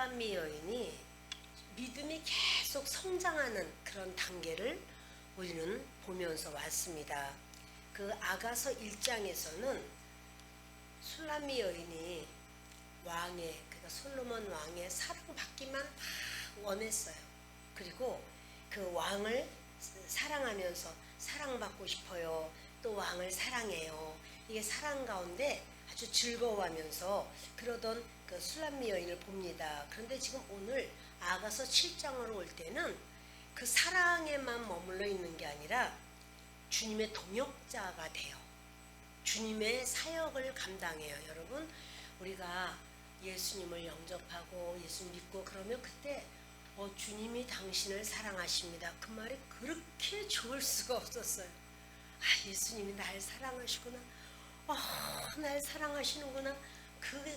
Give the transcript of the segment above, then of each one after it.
술람미 여인이 믿음이 계속 성장하는 그런 단계를 우리는 보면서 왔습니다. 그 아가서 1장에서는 술람미 여인이 왕의, 그러니까 솔로몬 왕의 사랑받기만 막 원했어요. 그리고 그 왕을 사랑하면서 사랑받고 싶어요. 또 왕을 사랑해요. 이게 사랑 가운데 아주 즐거워하면서 그러던 그 술람미 여인을 봅니다. 그런데 지금 오늘 아가서 7장으로 올 때는 그 사랑에만 머물러 있는 게 아니라 주님의 동역자가 돼요. 주님의 사역을 감당해요. 여러분, 우리가 예수님을 영접하고 예수 믿고 그러면 그때 주님이 당신을 사랑하십니다. 그 말이 그렇게 좋을 수가 없었어요. 아, 예수님이 날 사랑하시구나. 날 사랑하시는구나.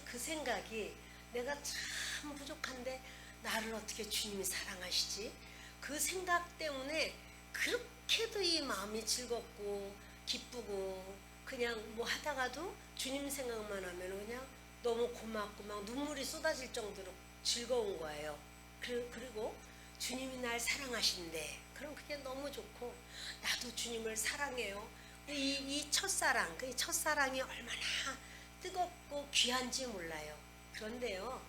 그 생각이 내가 참 부족한데 나를 어떻게 주님이 사랑하시지? 그 생각 때문에 그렇게도 이 마음이 즐겁고 기쁘고 그냥 뭐 하다가도 주님 생각만 하면 그냥 너무 고맙고 막 눈물이 쏟아질 정도로 즐거운 거예요. 그리고 주님이 날 사랑하신대. 그럼 그게 너무 좋고 나도 주님을 사랑해요. 이 첫사랑, 그 첫사랑이 얼마나 뜨겁고 귀한지 몰라요. 그런데요,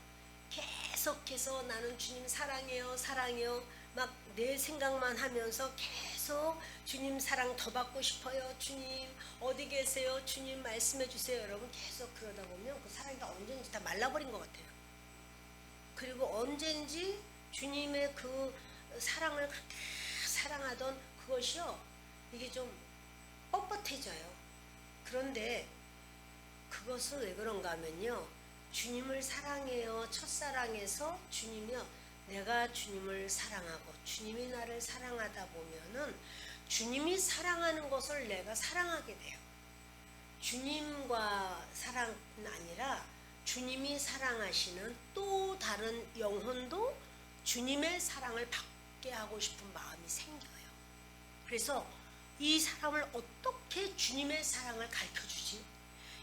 계속해서 나는 주님 사랑해요, 사랑해요. 막 내 생각만 하면서 계속 주님 사랑 더 받고 싶어요. 주님 어디 계세요? 주님 말씀해 주세요. 여러분 계속 그러다 보면 그 사랑이 다 언젠지 다 말라버린 것 같아요. 그리고 언젠지 주님의 그 사랑을 그렇게 사랑하던 그것이요, 이게 좀 뻣뻣해져요. 그런데 그것은 왜 그런가 하면요, 주님을 사랑해요. 첫사랑에서 주님이요, 내가 주님을 사랑하고 주님이 나를 사랑하다 보면은 주님이 사랑하는 것을 내가 사랑하게 돼요. 주님과 사랑은 아니라 주님이 사랑하시는 또 다른 영혼도 주님의 사랑을 받게 하고 싶은 마음이 생겨요. 그래서 이 사람을 어떻게 주님의 사랑을 가르쳐주지?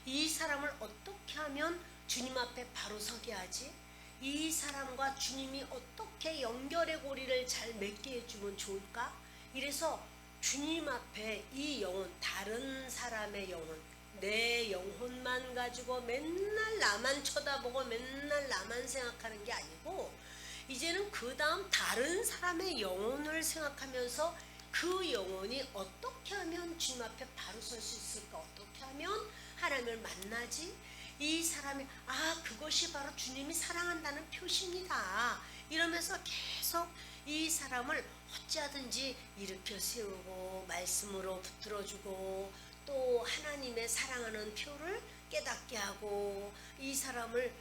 이 사람을 어떻게 하면 주님 앞에 바로 서게 하지? 이 사람과 주님이 어떻게 연결의 고리를 잘 맺게 해주면 좋을까? 이래서 주님 앞에 이 영혼, 다른 사람의 영혼, 내 영혼만 가지고 맨날 나만 쳐다보고 맨날 나만 생각하는 게 아니고 이제는 그 다음 다른 사람의 영혼을 생각하면서 그 영혼이 어떻게 하면 주님 앞에 바로 설 수 있을까? 어떻게 하면 하나님을 만나지? 이 사람이 그것이 바로 주님이 사랑한다는 표시입니다. 이러면서 계속 이 사람을 어찌하든지 일으켜 세우고 말씀으로 붙들어주고 또 하나님의 사랑하는 표를 깨닫게 하고 이 사람을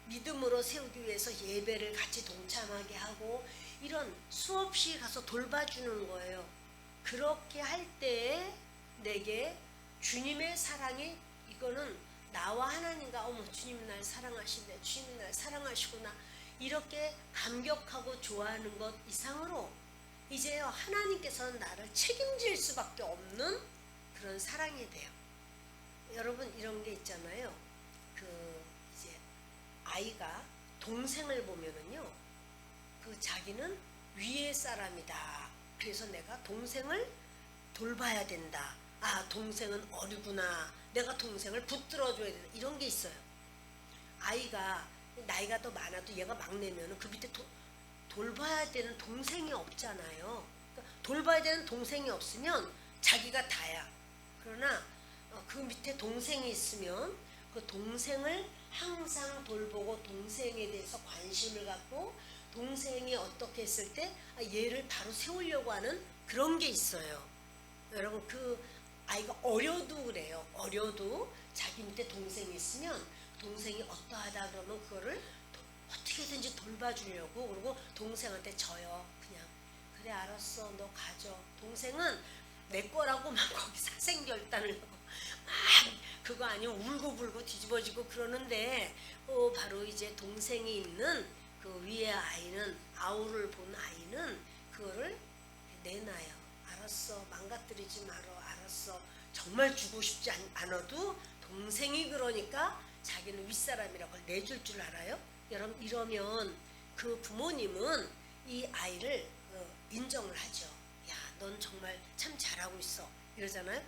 믿음으로 세우기 위해서 예배를 같이 동참하게 하고 이런 수없이 가서 돌봐주는 거예요. 그렇게 할 때에 내게 주님의 사랑이, 이거는 나와 하나님과 주님이 날 사랑하신대, 주님이 날 사랑하시구나, 이렇게 감격하고 좋아하는 것 이상으로 이제 하나님께서는 나를 책임질 수밖에 없는 그런 사랑이 돼요. 여러분 이런 게 있잖아요. 이제 아이가 동생을 보면은요, 자기는 위의 사람이다. 그래서 내가 동생을 돌봐야 된다. 동생은 어리구나. 내가 동생을 붙들어줘야 된다. 이런 게 있어요. 아이가 나이가 더 많아도 얘가 막내면은 그 밑에 돌봐야 되는 동생이 없잖아요. 그러니까 돌봐야 되는 동생이 없으면 자기가 다야. 그러나 그 밑에 동생이 있으면 그 동생을 항상 돌보고 동생에 대해서 관심을 갖고 동생이 어떻게 했을 때 얘를 바로 세우려고 하는 그런 게 있어요. 여러분 아이가 어려도 그래요. 어려도 자기 밑에 동생이 있으면 동생이 어떠하다 그러면 그거를 어떻게든지 돌봐주려고, 그리고 동생한테 져요. 그냥 그래 알았어 너 가져. 동생은 내 거라고 막 거기 사생결단을 하고 막 그거 아니면 울고불고 뒤집어지고 그러는데 바로 이제 동생이 있는 그 위에 아이는, 아우를 본 아이는 그거를 내놔요. 알았어 망가뜨리지 말어. 알았어. 정말 주고 싶지 않아도 동생이 그러니까 자기는 윗사람이라고 내줄 줄 알아요. 여러분 이러면 그 부모님은 이 아이를 인정을 하죠. 야, 넌 정말 참 잘하고 있어. 이러잖아요.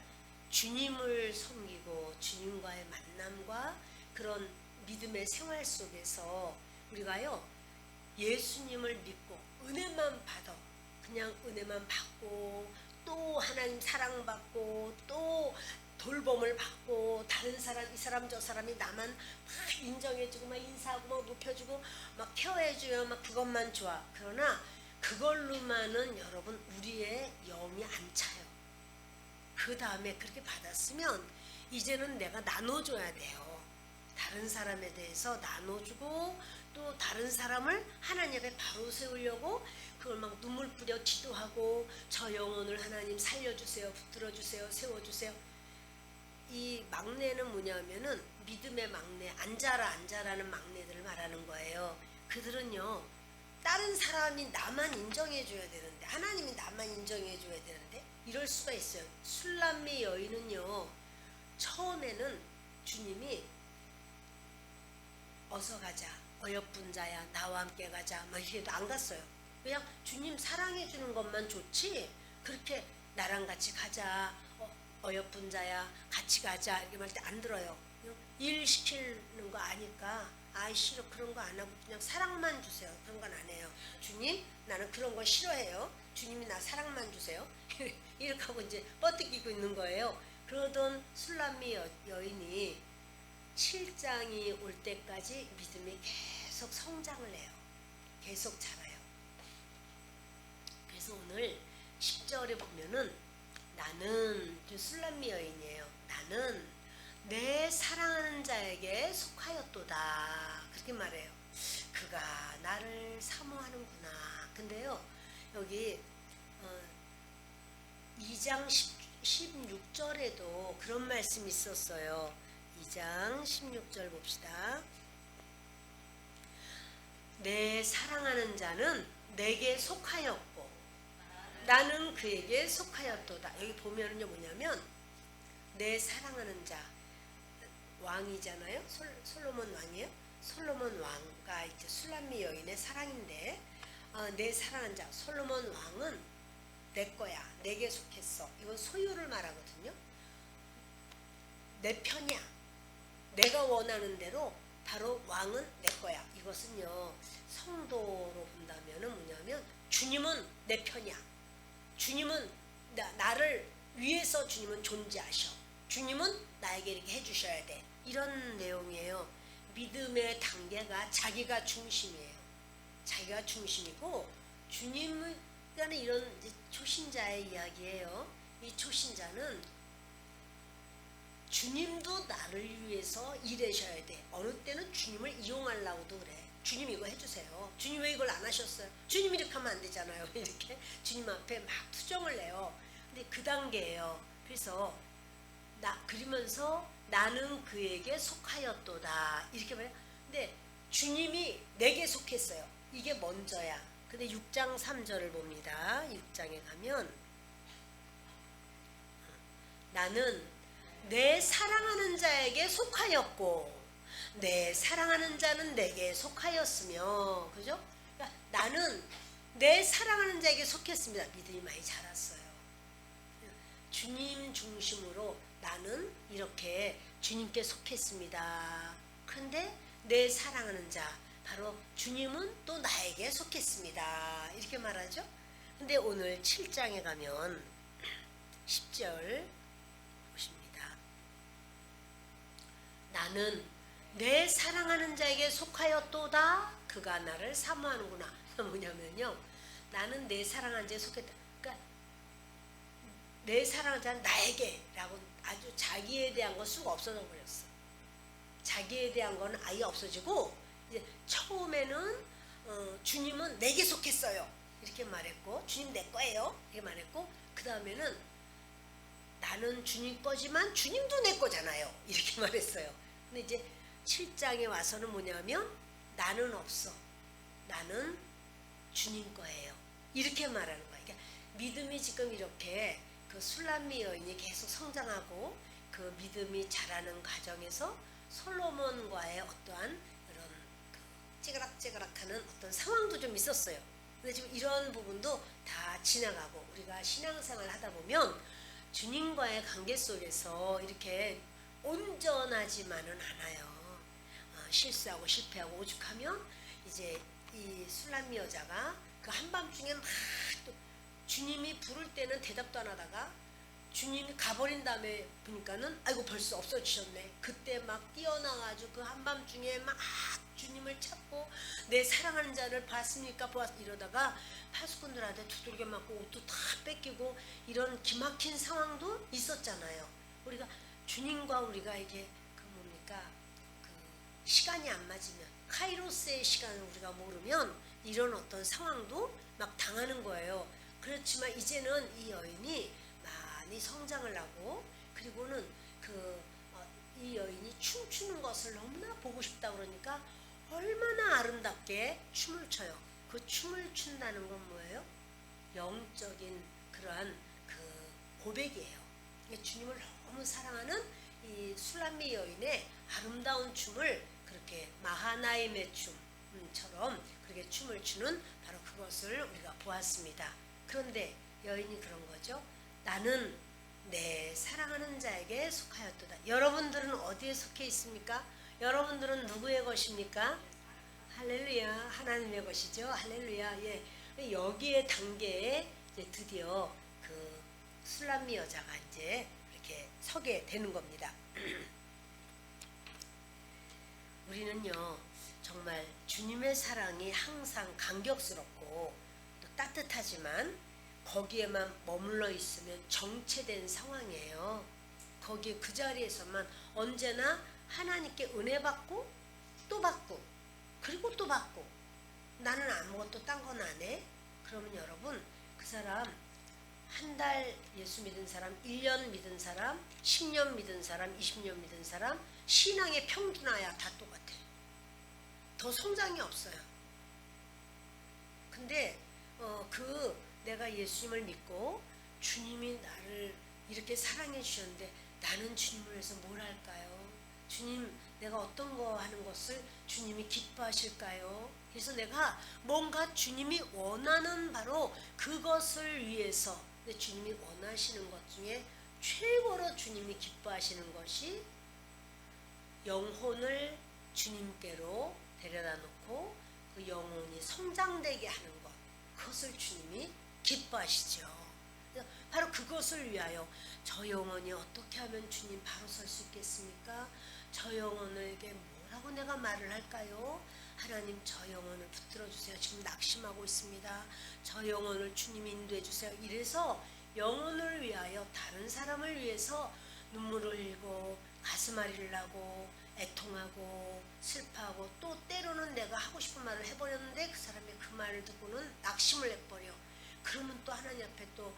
주님을 섬기고 주님과의 만남과 그런 믿음의 생활 속에서 우리가요 예수님을 믿고 은혜만 받아 그냥 은혜만 받고 또 하나님 사랑받고 또 돌봄을 받고 다른 사람 이 사람 저 사람이 나만 막 인정해주고 막 인사하고 막 높여주고 막 케어해주면 막 그것만 좋아. 그러나 그걸로만은 여러분 우리의 영이 안 차요. 그 다음에 그렇게 받았으면 이제는 내가 나눠줘야 돼요. 다른 사람에 대해서 나눠주고 또 다른 사람을 하나님 앞에 바로 세우려고 그걸 막 눈물 뿌려 기도하고 저 영혼을 하나님 살려주세요, 붙들어주세요, 세워주세요. 이 막내는 뭐냐면은 믿음의 막내, 앉아라는 막내들을 말하는 거예요. 그들은요 다른 사람이 나만 인정해줘야 되는데 하나님이 나만 인정해줘야 되는데 이럴 수가 있어요. 술람미 여인은요 처음에는 주님이 어서 가자, 어여쁜 자야 나와 함께 가자 막 이래도 안 갔어요. 그냥 주님 사랑해 주는 것만 좋지 그렇게 나랑 같이 가자, 어여쁜 자야 같이 가자 이렇게 말 때 안 들어요. 일 시키는 거 아니까 아이 싫어 그런 거 안 하고 그냥 사랑만 주세요. 그런 건 안 해요. 주님 나는 그런 거 싫어해요. 주님이 나 사랑만 주세요. 이렇게 하고 이제 뻗뜨기고 있는 거예요. 그러던 술람미 여인이 7장이 올 때까지 믿음이 계속 성장을 해요. 계속 자라요. 그래서 오늘 10절에 보면은 나는 술람미 여인이에요. 나는 내 사랑하는 자에게 속하였도다. 그렇게 말해요. 그가 나를 사모하는구나. 근데요 여기 2장 16절에도 그런 말씀이 있었어요. 2장 16절 봅시다. 내 사랑하는 자는 내게 속하였고 나는 그에게 속하였도다. 여기 보면은요 뭐냐면 내 사랑하는 자 왕이잖아요. 솔로몬 왕이에요. 솔로몬 왕과 이제 술람미 여인의 사랑인데 내 사랑하는 자 솔로몬 왕은 내 거야. 내게 속했어. 이건 소유를 말하거든요. 내 편이야. 내가 원하는 대로 바로 왕은 내 거야. 이것은요 성도로 본다면은 뭐냐면 주님은 내 편이야. 주님은 나를 위해서 주님은 존재하셔. 주님은 나에게 이렇게 해주셔야 돼. 이런 내용이에요. 믿음의 단계가 자기가 중심이에요. 자기가 중심이고 주님은 이런 이제 초신자의 이야기예요. 이 초신자는 주님도 나를 위해서 일하셔야 돼. 어느 때는 주님을 이용하려고도 그래. 주님 이거 해주세요. 주님 왜 이걸 안 하셨어요? 주님 이렇게 하면 안 되잖아요. 이렇게 주님 앞에 막 투정을 내요. 근데 그 단계예요. 그래서 그러면서 나는 그에게 속하였도다. 이렇게 말해요. 근데 주님이 내게 속했어요. 이게 먼저야. 근데 6장 3절을 봅니다. 6장에 가면 나는 내 사랑하는 자에게 속하였고 내 사랑하는 자는 내게 속하였으며 그죠? 그러니까 나는 내 사랑하는 자에게 속했습니다. 믿음이 많이 자랐어요. 주님 중심으로 나는 이렇게 주님께 속했습니다. 그런데 내 사랑하는 자 바로 주님은 또 나에게 속했습니다. 이렇게 말하죠. 근데 오늘 7장에 가면 10절 보십니다. 나는 내 사랑하는 자에게 속하였도다. 그가 나를 사모하는구나. 뭐냐면요. 나는 내 사랑하는 자에게 속했다. 그러니까 내 사랑하는 자는 나에게 라고 아주 자기에 대한 건 쑥 없어져 버렸어. 자기에 대한 건 아예 없어지고 이제 처음에는 주님은 내게 속했어요. 이렇게 말했고 주님 내 거예요. 이렇게 말했고 그 다음에는 나는 주님 거지만 주님도 내 거잖아요. 이렇게 말했어요. 근데 이제 7장에 와서는 뭐냐면 나는 없어. 나는 주님 거예요. 이렇게 말하는 거예요. 그러니까 믿음이 지금 이렇게 그 술람미 여인이 계속 성장하고 그 믿음이 자라는 과정에서 솔로몬과의 어떠한 이런 그 째그락째그락하는 어떤 상황도 좀 있었어요. 근데 지금 이런 부분도 다 지나가고 우리가 신앙생활을 하다 보면 주님과의 관계 속에서 이렇게 온전하지만은 않아요. 실수하고 실패하고 오죽하면 이제 이 술람미 여자가 그 한밤중에 막 또 주님이 부를 때는 대답도 안 하다가 주님이 가버린 다음에 보니까는 아이고 벌써 없어지셨네. 그때 막 뛰어나가지고 그 한밤중에 막 주님을 찾고 내 사랑하는 자를 봤습니까? 이러다가 파수꾼들한테 두들겨 맞고 옷도 다 뺏기고 이런 기막힌 상황도 있었잖아요. 우리가 주님과 우리가 이게 그 뭡니까? 그 시간이 안 맞으면 카이로스의 시간을 우리가 모르면 이런 어떤 상황도 막 당하는 거예요. 그렇지만 이제는 이 여인이 많이 성장을 하고 그리고는 이 여인이 춤추는 것을 너무나 보고 싶다 그러니까 얼마나 아름답게 춤을 춰요. 그 춤을 춘다는 건 뭐예요? 영적인 그러한 그 고백이에요. 주님을 너무 사랑하는 이 술람미 여인의 아름다운 춤을 그렇게 마하나임의 춤처럼 그렇게 춤을 추는 바로 그것을 우리가 보았습니다. 그런데 여인이 그런 거죠. 나는 내 사랑하는 자에게 속하였도다. 여러분들은 어디에 속해 있습니까? 여러분들은 누구의 것입니까? 할렐루야, 하나님의 것이죠. 할렐루야. 예. 여기에 단계에 이제 드디어 그 술람미 여자가 이제 이렇게 서게 되는 겁니다. 우리는요 정말 주님의 사랑이 항상 감격스럽고 또 따뜻하지만 거기에만 머물러 있으면 정체된 상황이에요. 거기 그 자리에서만 언제나 하나님께 은혜 받고 또 받고 그리고 또 받고 나는 아무것도 딴 건 안 해. 그러면 여러분 그 사람 한 달 예수 믿은 사람, 1년 믿은 사람, 10년 믿은 사람, 20년 믿은 사람 신앙의 평균화야 다 똑같아. 더 성장이 없어요. 근데 내가 예수님을 믿고 주님이 나를 이렇게 사랑해 주셨는데 나는 주님을 위해서 뭘 할까요? 주님 내가 어떤 거 하는 것을 주님이 기뻐하실까요? 그래서 내가 뭔가 주님이 원하는 바로 그것을 위해서 주님이 원하시는 것 중에 최고로 주님이 기뻐하시는 것이 영혼을 주님께로 데려다 놓고 그 영혼이 성장되게 하는 것, 그것을 주님이 기뻐하시죠. 바로 그것을 위하여 저 영혼이 어떻게 하면 주님 바로 설 수 있겠습니까? 저 영혼에게 뭐라고 내가 말을 할까요? 하나님 저 영혼을 붙들어 주세요. 지금 낙심하고 있습니다. 저 영혼을 주님 인도해 주세요. 이래서 영혼을 위하여 다른 사람을 위해서 눈물을 흘리고 가슴 앓이를 하고 애통하고 슬퍼하고 또 때로는 내가 하고 싶은 말을 해버렸는데 그 사람이 그 말을 듣고는 낙심을 해버려. 그러면 또 하나님 앞에 또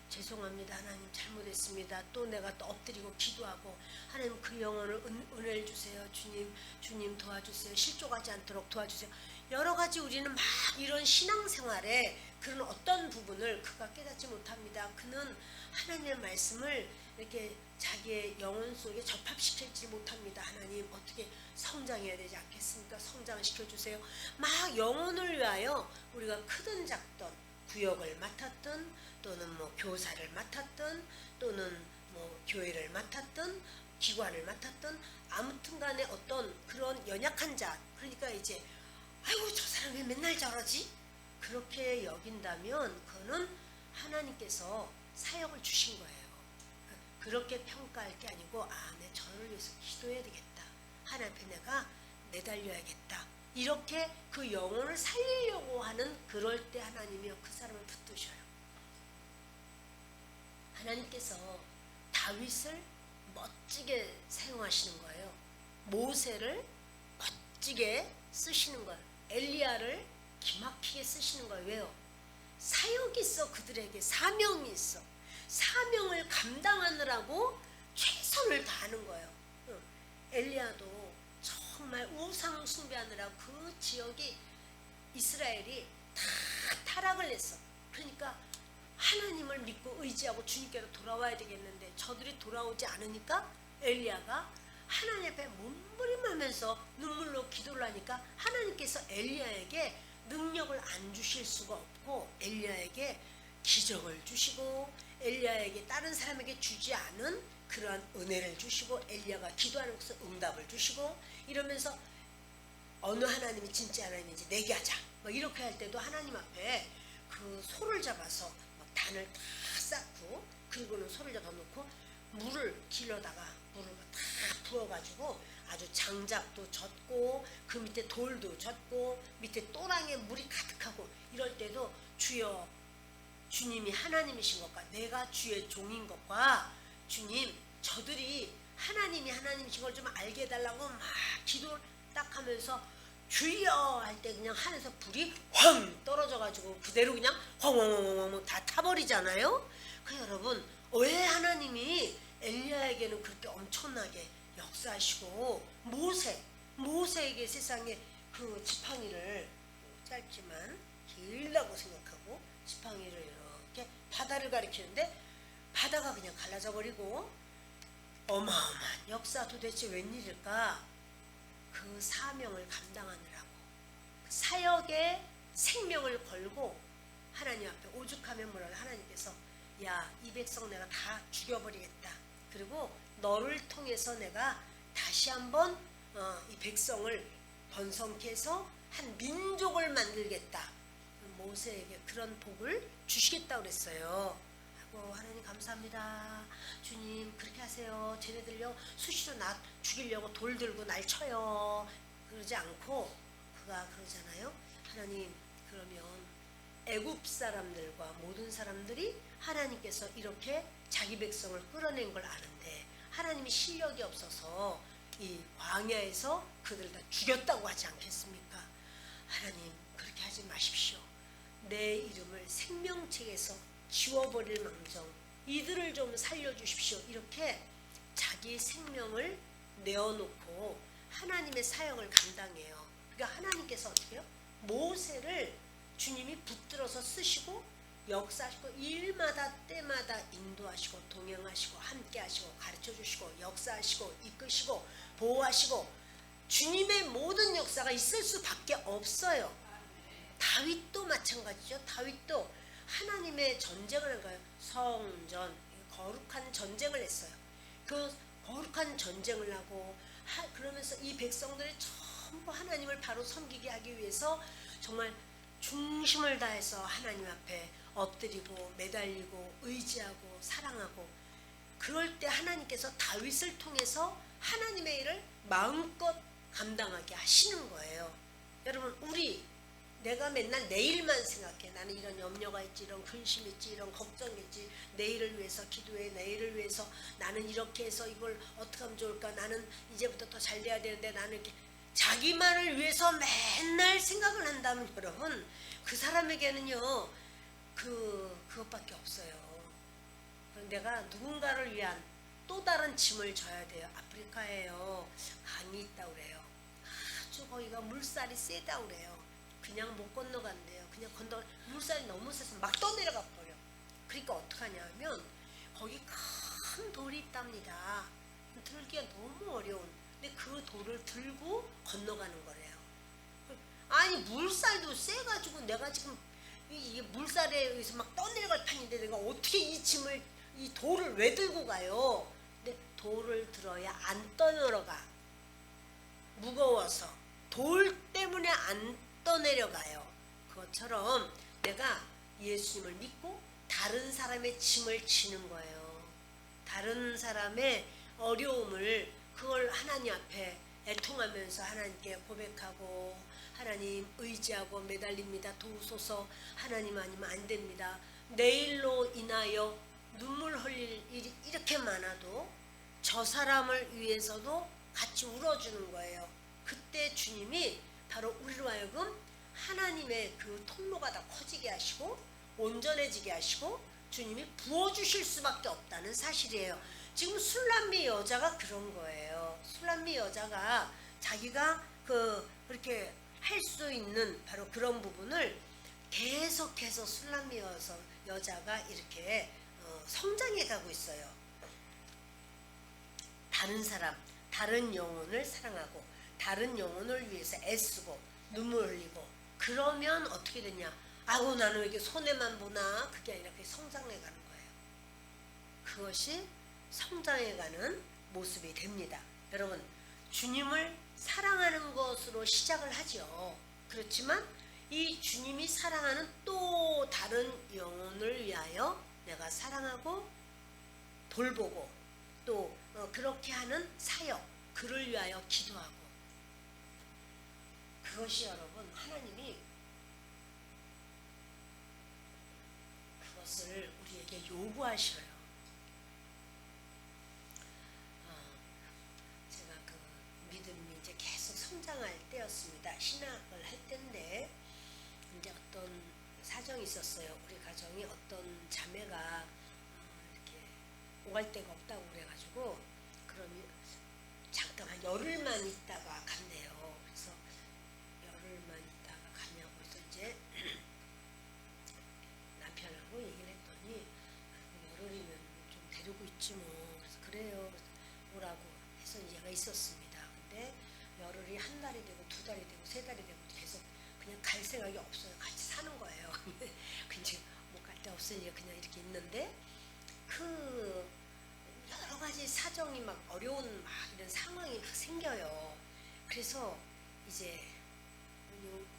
죄송합니다. 하나님 잘못했습니다. 또 내가 또 엎드리고 기도하고 하나님 그 영혼을 은혜를 주세요. 주님 도와주세요. 실족하지 않도록 도와주세요. 여러 가지 우리는 막 이런 신앙생활에 그런 어떤 부분을 그가 깨닫지 못합니다. 그는 하나님의 말씀을 이렇게 자기의 영혼 속에 접합시키지 못합니다. 하나님 어떻게 성장해야 되지 않겠습니까? 성장시켜주세요. 막 영혼을 위하여 우리가 크든 작든 구역을 맡았든 또는 뭐 교사를 맡았든 또는 뭐 교회를 맡았든 기관을 맡았든 아무튼 간에 어떤 그런 연약한 자, 그러니까 이제 아이고 저 사람이 맨날 저러지? 그렇게 여긴다면 그거는 하나님께서 사역을 주신 거예요. 그렇게 평가할 게 아니고 내 저를 위해서 기도해야 되겠다. 하나님 앞에 내가 내달려야겠다. 이렇게 그 영혼을 살리려고 하는 그럴 때 하나님이 그 사람을 붙드셔요. 하나님께서 다윗을 멋지게 사용하시는 거예요. 모세를 멋지게 쓰시는 거예요. 엘리야를 기막히게 쓰시는 거예요. 왜요? 사역이 있어. 그들에게 사명이 있어. 사명을 감당하느라고 최선을 다하는 거예요. 엘리야도 정말 우상 숭배하느라 그 지역이 이스라엘이 다 타락을 했어. 그러니까 하나님을 믿고 의지하고 주님께로 돌아와야 되겠는데 저들이 돌아오지 않으니까 엘리야가 하나님 앞에 몸부림하면서 눈물로 기도를 하니까 하나님께서 엘리야에게 능력을 안 주실 수가 없고 엘리야에게 기적을 주시고 엘리야에게 다른 사람에게 주지 않은 그러한 은혜를 주시고 엘리야가 기도하는 것을 응답을 주시고 이러면서 어느 하나님이 진짜 하나님인지 내게 하자 뭐 이렇게 할 때도 하나님 앞에 그 소를 잡아서 단을 다 쌓고 그리고는 소를 잡아 놓고 물을 길러다가 물을 다 부어가지고 아주 장작도 젓고 그 밑에 돌도 젓고 밑에 또랑에 물이 가득하고 이럴 때도 주여 주님이 하나님이신 것과 내가 주의 종인 것과 주님 저들이 하나님이 하나님이신 걸 좀 알게 해달라고 막 기도를 딱 하면서 주여 할 때 그냥 하늘에서 불이 황 떨어져가지고 그대로 그냥 황황황황황 다 타버리잖아요. 그 여러분 왜 하나님이 엘리야에게는 그렇게 엄청나게 역사하시고 모세에게 세상에 그 지팡이를 짧지만 길다고 생각하고 지팡이를 이렇게 바다를 가리키는데 바다가 그냥 갈라져 버리고 어마어마한 역사 도대체 웬일일까? 그 사명을 감당하느라고 그 사역에 생명을 걸고 하나님 앞에 오죽하면 뭐라고 하나님께서 야 이 백성 내가 다 죽여버리겠다. 그리고 너를 통해서 내가 다시 한번 이 백성을 번성케 해서 한 민족을 만들겠다. 모세에게 그런 복을 주시겠다고 그랬어요. 하고 하나님 감사합니다. 주님 그렇게 하세요. 쟤네들요 수시로 나 죽이려고 돌 들고 날 쳐요. 그러지 않고 그가 그러잖아요. 하나님 그러면 애굽 사람들과 모든 사람들이 하나님께서 이렇게 자기 백성을 끌어낸 걸 아는데 하나님이 실력이 없어서 이 광야에서 그들 다 죽였다고 하지 않겠습니까? 하나님 그렇게 하지 마십시오. 내 이름을 생명책에서 지워버릴 망정 이들을 좀 살려주십시오. 이렇게 자기 생명을 내어놓고 하나님의 사역을 감당해요. 그러니까 하나님께서 어떻게 해요? 모세를 주님이 붙들어서 쓰시고 역사하시고 일마다 때마다 인도하시고 동행하시고 함께하시고 가르쳐주시고 역사하시고 이끄시고 보호하시고 주님의 모든 역사가 있을 수밖에 없어요. 다윗도 마찬가지죠. 다윗도 하나님의 전쟁을 한 거예요. 성전 거룩한 전쟁을 했어요. 그 거룩한 전쟁을 하고 그러면서 이 백성들이 전부 하나님을 바로 섬기게 하기 위해서 정말 중심을 다해서 하나님 앞에 엎드리고 매달리고 의지하고 사랑하고 그럴 때 하나님께서 다윗을 통해서 하나님의 일을 마음껏 감당하게 하시는 거예요. 여러분 내가 맨날 내일만 생각해. 나는 이런 염려가 있지, 이런 근심이 있지, 이런 걱정이 있지. 내일을 위해서 기도해. 내일을 위해서 나는 이렇게 해서 이걸 어떻게 하면 좋을까. 나는 이제부터 더 잘 돼야 되는데 나는 이렇게 자기만을 위해서 맨날 생각을 한다면 여러분 그 사람에게는요 그것밖에 없어요. 내가 누군가를 위한 또 다른 짐을 져야 돼요. 아프리카에요 강이 있다고 그래요. 아주 거기가 물살이 세다고 그래요. 그냥 못 건너간대요. 그냥 물살이 너무 세서 막 떠내려가 버려. 그러니까 어떡하냐면 거기 큰 돌이 있답니다. 들기가 너무 어려운. 근데 그 돌을 들고 건너가는 거래요. 아니 물살도 세가지고 내가 지금 이 물살에 의해서 막 떠내려갈 판인데 내가 어떻게 이 돌을 왜 들고 가요? 근데 돌을 들어야 안 떠내려가. 무거워서 돌 때문에 안 떠내려가요. 그것처럼 내가 예수님을 믿고 다른 사람의 짐을 지는 거예요. 다른 사람의 어려움을 그걸 하나님 앞에 애통하면서 하나님께 고백하고 하나님 의지하고 매달립니다. 도우소서. 하나님 아니면 안 됩니다. 내일로 인하여 눈물 흘릴 일이 이렇게 많아도 저 사람을 위해서도 같이 울어주는 거예요. 그때 주님이 바로 우리로 하여금 하나님의 그 통로가 다 커지게 하시고 온전해지게 하시고 주님이 부어주실 수밖에 없다는 사실이에요. 지금 술람미 여자가 그런 거예요. 술람미 여자가 자기가 그렇게 할 수 있는 바로 그런 부분을 계속해서 술람미 여자가 다른 영혼을 사랑하고 다른 영혼을 위해서 애쓰고 눈물 흘리고 그러면 어떻게 되냐? 아우 나는 왜 이렇게 손해만 보나? 그게 아니라 그게 성장해 가는 거예요. 그것이 성장해 가는 모습이 됩니다. 여러분 주님을 사랑하는 것으로 시작을 하죠. 그렇지만 이 주님이 사랑하는 또 다른 영혼을 위하여 내가 사랑하고 돌보고 또 그렇게 하는 사역 그를 위하여 기도하고 그것이 여러분 하나님이 그것을 우리에게 요구하셔요. 제가 그 믿음이 이제 계속 성장할 때였습니다. 신학을 할 때인데 이제 어떤 사정이 있었어요. 우리 가정이 어떤 자매가 이렇게 오갈 데가 없다고 그래가지고 그러면 잠깐 한 열흘만 있다가 간대요. 그래서 열흘만 있다가 가냐고 해서 이제 남편하고 얘기를 했더니 열흘이면 좀 데리고 있지 뭐. 그래서 그래요. 그래서 오라고 해서 얘가 있었습니다. 근데 열흘이 한 달이 되고 두 달이 되고 세 달이 되고 계속 그냥 갈 생각이 없어요. 같이 사는 거예요. 근데 못 갈 데 없으니 그냥 이렇게 있는데 그 여러 가지 사정이 막 어려운 막 이런 상황이 막 생겨요. 그래서 이제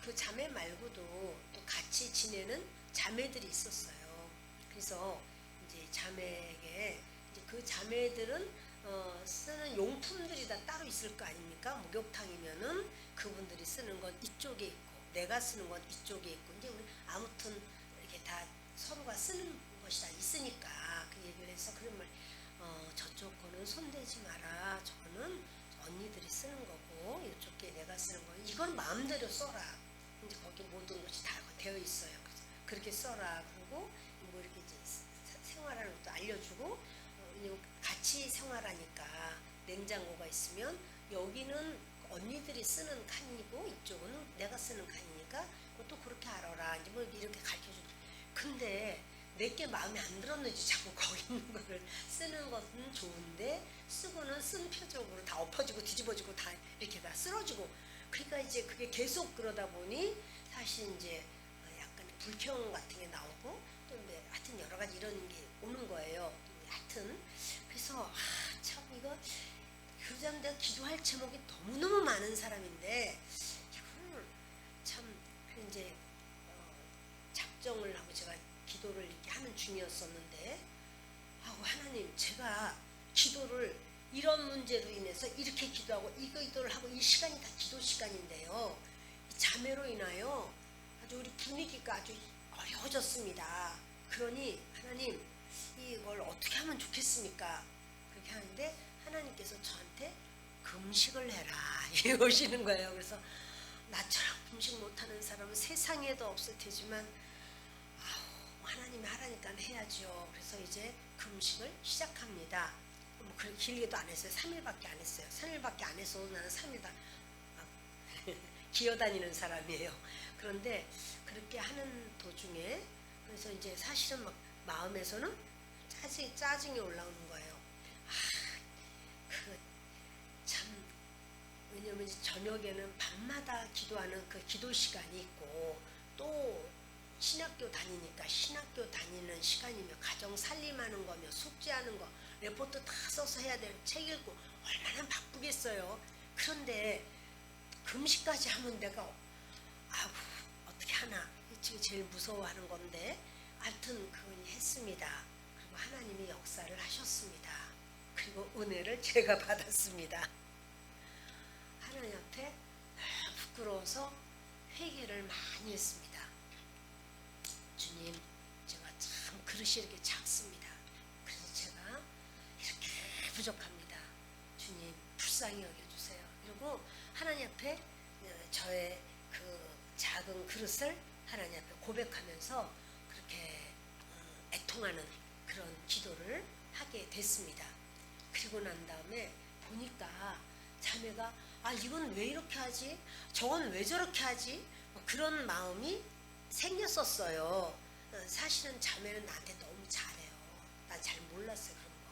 그 자매 말고도 또 같이 지내는 자매들이 있었어요. 그래서 이제 자매에게 이제 그 자매들은 쓰는 용품들이 다 따로 있을 거 아닙니까? 목욕탕이면은 그분들이 쓰는 건 이쪽에 있고 내가 쓰는 건 이쪽에 있고 이제 우리 아무튼 이렇게 다 서로가 쓰는 것이 다 있으니까 그 얘기를 해서 그런 말 저쪽 거는 손대지 마라. 저거는 언니들이 쓰는 거고 이쪽 게 내가 쓰는 거 이건 마음대로 써라. 이제 거기 모든 것이 다 되어 있어요. 그래서 그렇게 써라. 그리고 뭐 이렇게 이제 생활하는 것도 알려주고 같이 생활하니까 냉장고가 있으면 여기는 언니들이 쓰는 칸이고 이쪽은 내가 쓰는 칸이니까 그것도 그렇게 알아라. 이제 뭐 이렇게 가르쳐주고 근데 내게 마음에 안 들었는지 자꾸 거기 있는 거를 쓰는 것은 좋은데 쓰고는 쓴 표적으로 다 엎어지고 뒤집어지고 다 이렇게 다 쓰러지고 그러니까 이제 그게 계속 그러다 보니 사실 이제 약간 불평 같은 게 나오고 또 하여튼 여러 가지 이런 게 오는 거예요. 하여튼 그래서 참 이거 그러자면 내가 기도할 제목이 너무너무 많은 사람인데 이걸 참 이제 작정을 하고 제가 기도를 이렇게 하는 중이었었는데 하나님 제가 기도를 이런 문제로 인해서 이렇게 기도하고 이거 기도를 하고 이 시간이 다 기도 시간인데요. 이 자매로 인하여 아주 우리 분위기가 아주 어려워졌습니다. 그러니 하나님 이걸 어떻게 하면 좋겠습니까? 그렇게 하는데 하나님께서 저한테 금식을 해라 이러시는 거예요. 그래서 나처럼 금식 못하는 사람은 세상에도 없을 테지만 하나님이 하라니까 해야죠. 그래서 이제 금식을 시작합니다. 뭐 그렇게 길게도 안 했어요. 3일밖에 안 했어요. 3일밖에 안 해서 나는 3일 다 기어다니는 사람이에요. 그런데 그렇게 하는 도중에 그래서 이제 사실은 막 마음에서는 짜증이 올라오는 거예요. 참 왜냐면 저녁에는 밤마다 기도하는 그 기도 시간이 있고 또 신학교 다니니까 신학교 다니는 시간이며 가정 살림하는 거며 숙제하는 거 레포트 다 써서 해야 되는 책 읽고 얼마나 바쁘겠어요. 그런데 금식까지 하면 내가 어떻게 하나 지금 제일 무서워하는 건데 하여튼 그건 했습니다. 그리고 하나님이 역사를 하셨습니다. 그리고 은혜를 제가 받았습니다. 하나님 앞에 부끄러워서 회개를 많이 했습니다. 주님 제가 참 그릇이 이렇게 작습니다. 그래서 제가 이렇게 부족합니다. 주님 불쌍히 여겨주세요. 그리고 하나님 앞에 저의 그 작은 그릇을 하나님 앞에 고백하면서 그렇게 애통하는 그런 기도를 하게 됐습니다. 그리고 난 다음에 보니까 자매가 이건 왜 이렇게 하지? 저건 왜 저렇게 하지? 그런 마음이 생겼었어요. 사실은 자매는 나한테 너무 잘해요. 난 잘 몰랐어요 그런 거.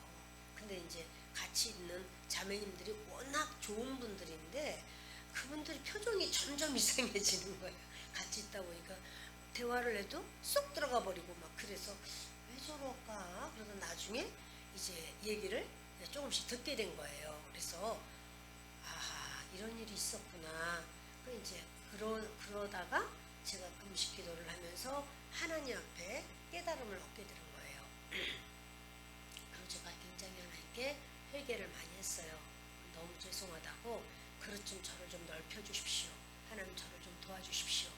근데 이제 같이 있는 자매님들이 워낙 좋은 분들인데 그분들이 표정이 점점 이상해지는 거예요. 같이 있다 보니까 대화를 해도 쏙 들어가 버리고 막 그래서 왜 저럴까? 그러다 나중에 이제 얘기를 조금씩 듣게 된 거예요. 그래서 아 이런 일이 있었구나. 그 이제 그러다가 제가 금식 기도를 하면서 하나님 앞에 깨달음을 얻게 되는 거예요. 그리고 제가 굉장히 하나님께 회개를 많이 했어요. 너무 죄송하다고 그것 좀 저를 좀 넓혀주십시오. 하나님 저를 좀 도와주십시오.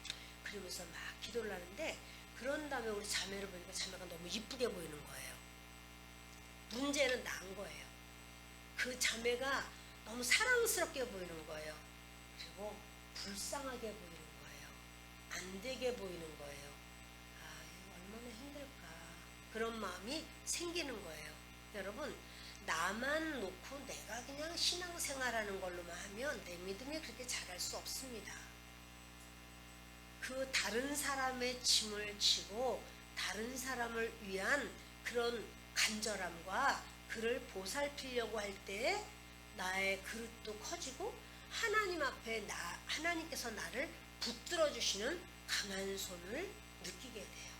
그러면서 막 기도를 하는데 그런 다음에 우리 자매를 보니까 자매가 너무 이쁘게 보이는 거예요. 문제는 난 거예요. 그 자매가 너무 사랑스럽게 보이는 거예요. 그리고 불쌍하게 보이는 거예요. 안 되게 보이는 거예요. 아, 이거 얼마나 힘들까. 그런 마음이 생기는 거예요. 여러분, 나만 놓고 내가 그냥 신앙생활하는 걸로만 하면 내 믿음이 그렇게 잘할 수 없습니다. 그 다른 사람의 짐을 지고 다른 사람을 위한 그런 간절함과 그를 보살피려고 할 때 나의 그릇도 커지고 하나님 앞에 하나님께서 나를 붙들어 주시는 강한 손을 느끼게 돼요.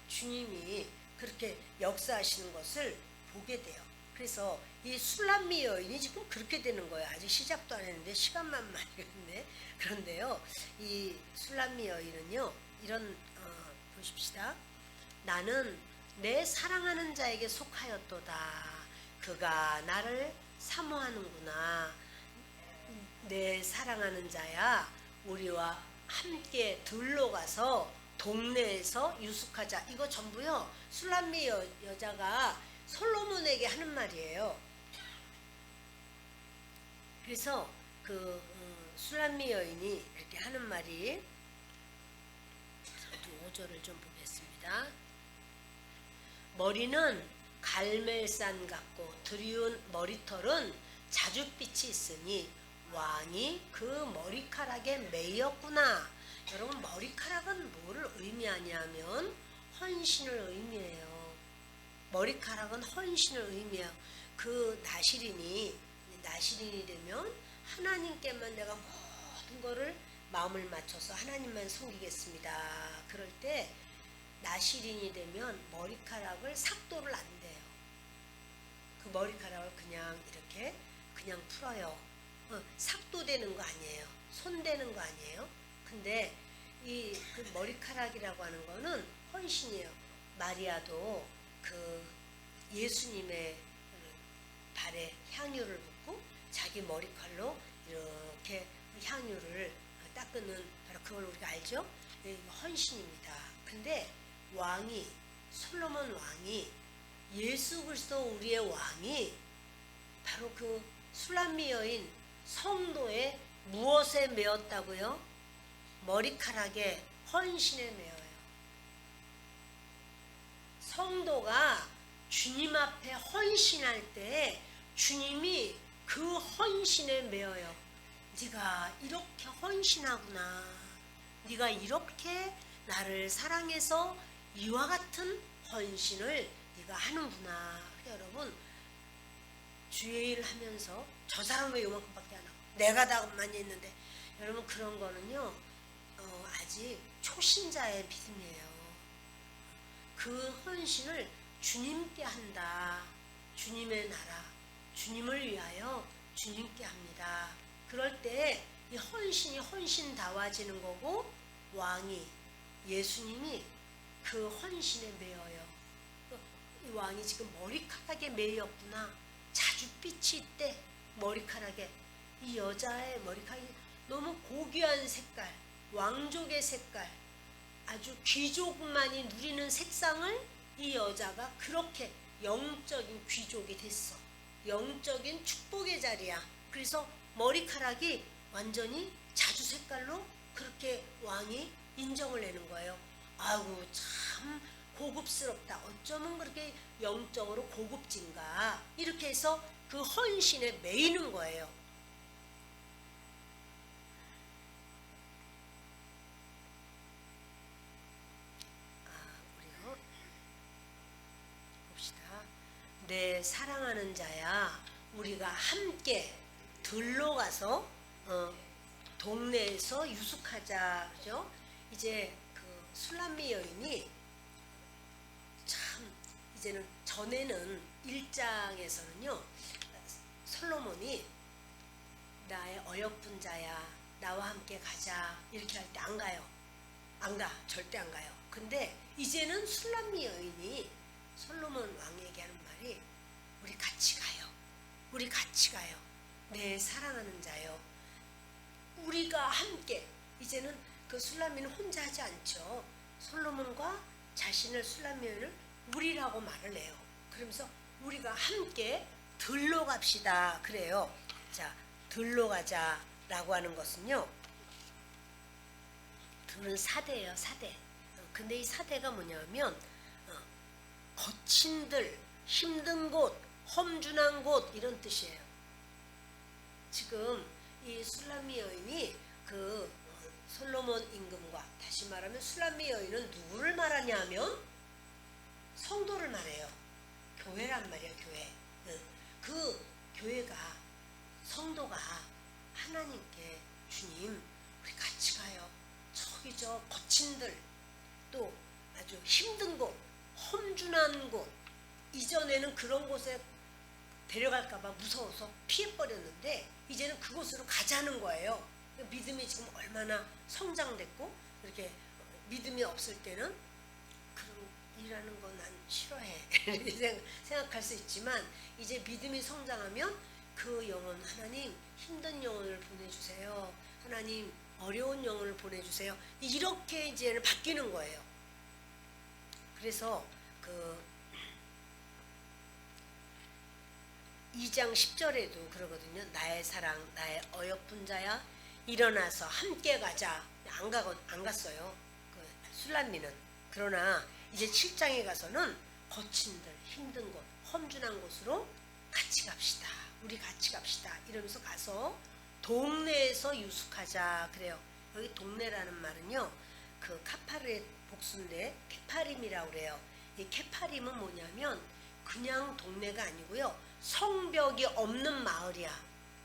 주님이 그렇게 역사하시는 것을 보게 돼요. 그래서 이 술람미 여인이 지금 그렇게 되는 거예요. 아직 시작도 안 했는데 시간만 많이 갔네. 그런데요, 이 술람미 여인은요, 이런 보십시다. 나는 내 사랑하는 자에게 속하였도다. 그가 나를 사모하는구나. 내 사랑하는 자야, 우리와 함께 들러 가서 동네에서 유숙하자. 이거 전부요 술람미 여자가 솔로몬에게 하는 말이에요. 그래서 그 술람미 여인이 이렇게 하는 말이 5절을 좀 보겠습니다. 머리는 갈멜산 같고 드리운 머리털은 자줏빛이 있으니 왕이 그 머리카락에 매였구나. 여러분, 머리카락은 뭐를 의미하냐면 헌신을 의미해요. 머리카락은 헌신을 의미해요. 그 나시린이 되면 하나님께만 내가 모든 거를 마음을 맞춰서 하나님만 섬기겠습니다. 그럴 때 나시린이 되면 머리카락을 삭도를 안 돼요. 그 머리카락을 그냥 이렇게 그냥 풀어요. 삭도되는 거 아니에요. 손대는 거 아니에요. 근데 이 그 머리카락이라고 하는 거는 헌신이에요. 마리아도 그 예수님의 발에 향유를 붓고 자기 머리칼로 이렇게 향유를 닦는 바로 그걸 우리가 알죠? 헌신입니다. 근데 왕이 솔로몬 왕이 예수 그리스도 우리의 왕이 바로 그 술람미 여인 성도의 무엇에 매었다고요? 머리카락에 헌신에 매어요. 성도가 주님 앞에 헌신할 때 주님이 그 헌신에 매어요. 네가 이렇게 헌신하구나. 네가 이렇게 나를 사랑해서 이와 같은 헌신을 네가 하는구나. 여러분, 주의 일 하면서 저 사람은 왜 요만큼밖에 안 하고 내가 다 많이 했는데, 여러분 그런 거는요 아직 초신자의 믿음이에요. 그 헌신을 주님께 한다. 주님의 나라, 주님을 위하여 주님께 합니다. 그럴 때 이 헌신이 헌신다워지는 거고, 왕이 예수님이 그 헌신에 매여요. 이 왕이 지금 머리카락에 매였구나. 자줏빛이 있대. 머리카락에. 이 여자의 머리카락이 너무 고귀한 색깔, 왕족의 색깔, 아주 귀족만이 누리는 색상을 이 여자가 그렇게 영적인 귀족이 됐어. 영적인 축복의 자리야. 그래서 머리카락이 완전히 자주 색깔로 그렇게 왕이 인정을 내는 거예요. 아이고 참 고급스럽다. 어쩌면 그렇게 영적으로 고급진가. 이렇게 해서 그 헌신에 매이는 거예요. 우리요 봅시다. 내 사랑하는 자야, 우리가 함께 들로 가서 동네에서 유숙하자죠. 이제 그 술람미 여인이 참 이제는 전에는 1장에서는요 솔로몬이 나의 어여쁜 자야 나와 함께 가자 이렇게 할 때 안 가요. 안 가. 절대 안 가요. 근데 이제는 술람미 여인이 솔로몬 왕에게 하는 말이 우리 같이 가요. 우리 같이 가요. 내 사랑하는 자요. 우리가 함께 이제는 그 술람미는 혼자 하지 않죠. 솔로몬과 자신을 술람미 여인을 우리라고 말을 해요. 그러면서 우리가 함께 들로 갑시다 그래요. 자, 들로 가자라고 하는 것은요. 들은 사대예요. 사대. 근데 이 사대가 뭐냐면 거친 들, 힘든 곳, 험준한 곳 이런 뜻이에요. 지금 이 술람미 여인이 그 솔로몬 임금과 다시 말하면 술람미 여인은 누구를 말하냐면 성도를 말해요. 교회란 말이에요. 교회. 그 교회가 성도가 하나님께 주님 우리 같이 가요. 저기 저 거친 들 또 아주 힘든 곳 험준한 곳 이전에는 그런 곳에 데려갈까봐 무서워서 피해버렸는데 이제는 그곳으로 가자는 거예요. 믿음이 지금 얼마나 성장됐고 이렇게 믿음이 없을 때는 그런 일하는 거 난 싫어해 생각할 수 있지만 이제 믿음이 성장하면 그 영혼 하나님 힘든 영혼을 보내주세요. 하나님 어려운 영혼을 보내주세요. 이렇게 이제는 바뀌는 거예요. 그래서 그 2장 10절에도 그러거든요. 나의 사랑 나의 어여쁜 자야 일어나서 함께 가자. 안 갔어요. 그 술람미는. 그러나 이제 7장에 가서는 거친 들 힘든 곳 험준한 곳으로 같이 갑시다. 우리 같이 갑시다. 이러면서 가서 동네에서 유숙하자 그래요. 여기 동네라는 말은요. 그 카파르의 복수인데 케파림이라고 그래요. 이 케파림은 뭐냐면 그냥 동네가 아니고요. 성벽이 없는 마을이야.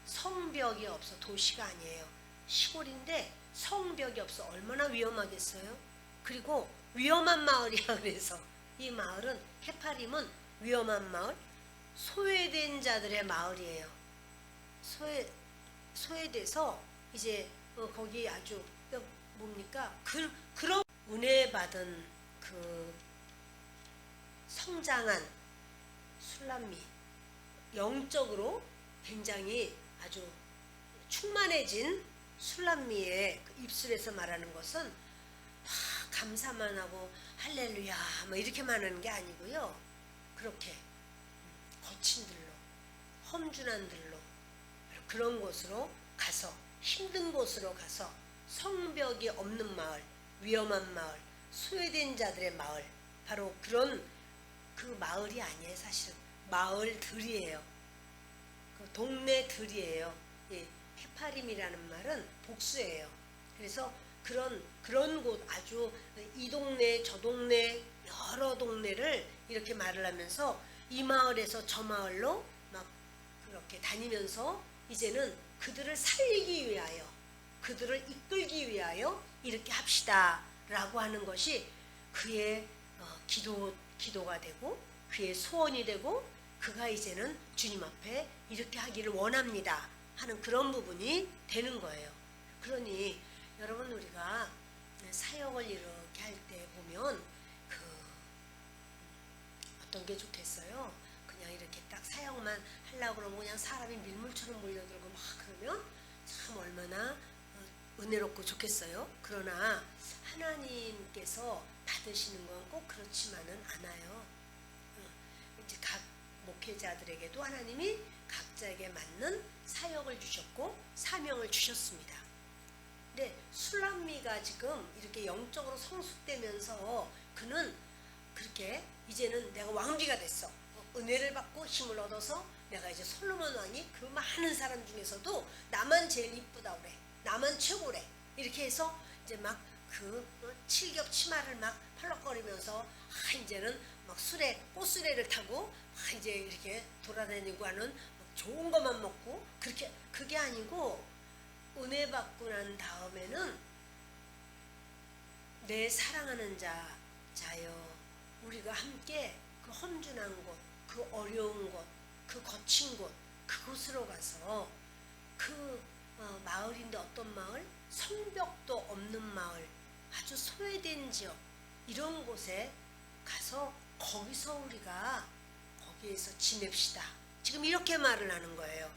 성벽이 없어. 도시가 아니에요. 시골인데 성벽이 없어. 얼마나 위험하겠어요? 그리고 위험한 마을이야. 그래서 이 마을은 케파림은 위험한 마을, 소외된 자들의 마을이에요. 소외돼서 이제 거기 아주 뭡니까? 그런 은혜 받은 그 성장한 술람미 영적으로 굉장히 아주 충만해진 술람미의 그 입술에서 말하는 것은 감사만 하고 할렐루야 뭐 이렇게만 하는 게 아니고요. 그렇게 거친 들로 험준한 들로 그런 곳으로 가서 힘든 곳으로 가서 성벽이 없는 마을 위험한 마을 소외된 자들의 마을 바로 그런 그 마을이 아니에요. 사실은 마을들이에요. 그 동네들이에요. 예, 헤파림이라는 말은 복수예요. 그래서 그런 곳 아주 이 동네 저 동네 여러 동네를 이렇게 말을 하면서 이 마을에서 저 마을로 막 그렇게 다니면서 이제는 그들을 살리기 위하여 그들을 이끌기 위하여 이렇게 합시다 라고 하는 것이 그의 기도가 되고 그의 소원이 되고 그가 이제는 주님 앞에 이렇게 하기를 원합니다 하는 그런 부분이 되는 거예요. 그러니 여러분 우리가 사역을 이렇게 할 때 보면 어떤 게 좋겠어요? 그냥 이렇게 딱 사역만 하려고 그러면 그냥 사람이 밀물처럼 몰려들고 막 그러면 참 얼마나 은혜롭고 좋겠어요. 그러나 하나님께서 받으시는 건 꼭 그렇지만은 않아요. 이제 각 목회자들에게도 하나님이 각자에게 맞는 사역을 주셨고 사명을 주셨습니다. 근데 술람미가 지금 이렇게 영적으로 성숙되면서 그는 그렇게 이제는 내가 왕비가 됐어. 은혜를 받고 힘을 얻어서 내가 이제 솔로몬 왕이 그 많은 사람 중에서도 나만 제일 이쁘다 그래. 나만 최고래. 이렇게 해서 이제 막 그 칠겹 치마를 막 펄럭거리면서 이제는 막 꽃수레를 타고 이제 이렇게 돌아다니고 하는 좋은 것만 먹고 그게 아니고 은혜 받고 난 다음에는 내 사랑하는 자여 우리가 함께 그 험준한 곳, 그 어려운 곳, 그 거친 곳 그곳으로 가서 그 마을인데 어떤 마을? 성벽도 없는 마을, 아주 소외된 지역 이런 곳에 가서 거기서 우리가 거기에서 지냅시다. 지금 이렇게 말을 하는 거예요.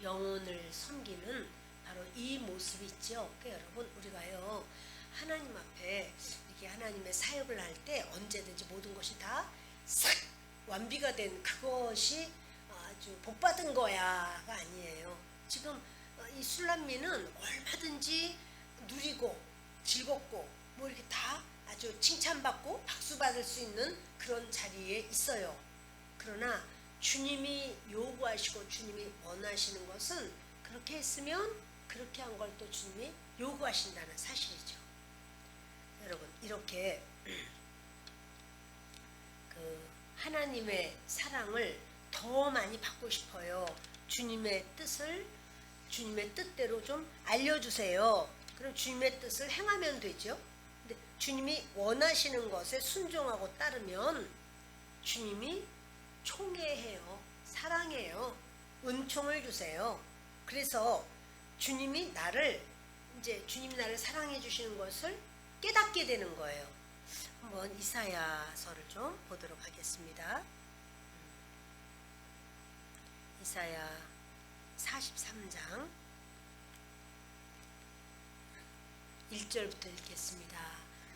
영혼을 섬기는 바로 이 모습이 있죠. 그러니까 여러분 우리가요 하나님 앞에 이렇게 하나님의 사역을 할 때 언제든지 모든 것이 다 싹 완비가 된 그것이 아주 복받은 거야가 아니에요. 지금 이 술람미는 얼마든지 누리고 즐겁고 뭐 이렇게 다 아주 칭찬받고 박수받을 수 있는 그런 자리에 있어요. 그러나 주님이 요구하시고 주님이 원하시는 것은 그렇게 했으면 그렇게 한 걸 또 주님이 요구하신다는 사실이죠. 여러분 이렇게 그 하나님의 사랑을 더 많이 받고 싶어요. 주님의 뜻대로 좀 알려주세요. 그럼 주님의 뜻을 행하면 되죠. 근데 주님이 원하시는 것에 순종하고 따르면 주님이 총애해요. 사랑해요. 은총을 주세요. 그래서 주님이 나를 사랑해 주시는 것을 깨닫게 되는 거예요. 한번 이사야서를 좀 보도록 하겠습니다. 이사야 43장 1절부터 읽겠습니다.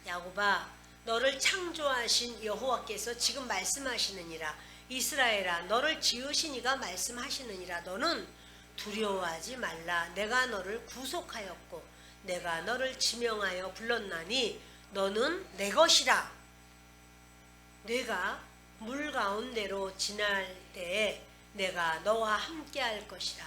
야곱아 너를 창조하신 여호와께서 지금 말씀하시느니라. 이스라엘아 너를 지으신 이가 말씀하시느니라. 너는 두려워하지 말라. 내가 너를 구속하였고 내가 너를 지명하여 불렀나니 너는 내 것이라. 내가 물 가운데로 지날 때에 내가 너와 함께 할 것이라.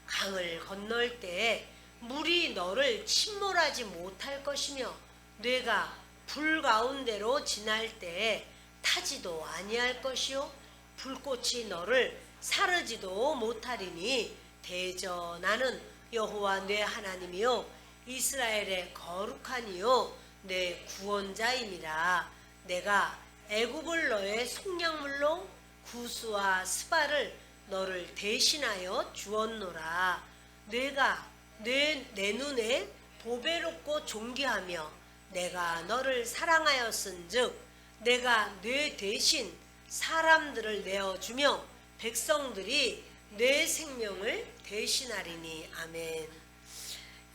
강을 건널 때에 물이 너를 침몰하지 못할 것이며 내가 불 가운데로 지날 때에 타지도 아니할 것이요 불꽃이 너를 사르지도 못하리니 대저 나는 여호와 내 하나님이요 이스라엘의 거룩한 이요 내 구원자임이라. 내가 애굽을 너의 속량물로 구스와 스바를 너를 대신하여 주었노라. 내가 내 눈에 보배롭고 존귀하며 내가 너를 사랑하였은즉 내가 내 대신 사람들을 내어주며 백성들이 내 생명을 대신하리니. 아멘.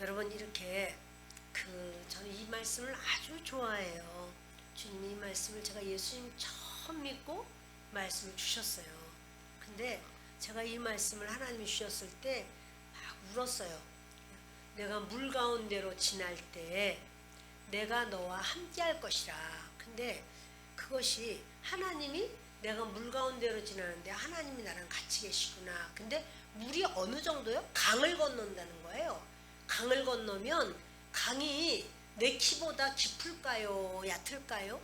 여러분 이렇게 저는 이 말씀을 아주 좋아해요. 주님이 이 말씀을 제가 예수님 처음 믿고 말씀을 주셨어요. 근데 제가 이 말씀을 하나님이 주셨을 때 막 울었어요. 내가 물 가운데로 지날 때 내가 너와 함께 할 것이라. 근데 그것이 하나님이 내가 물 가운데로 지나는데 하나님이 나랑 같이 계시구나. 근데 물이 어느 정도요? 강을 건넌다는 거예요. 강을 건너면 강이 내 키보다 깊을까요? 얕을까요?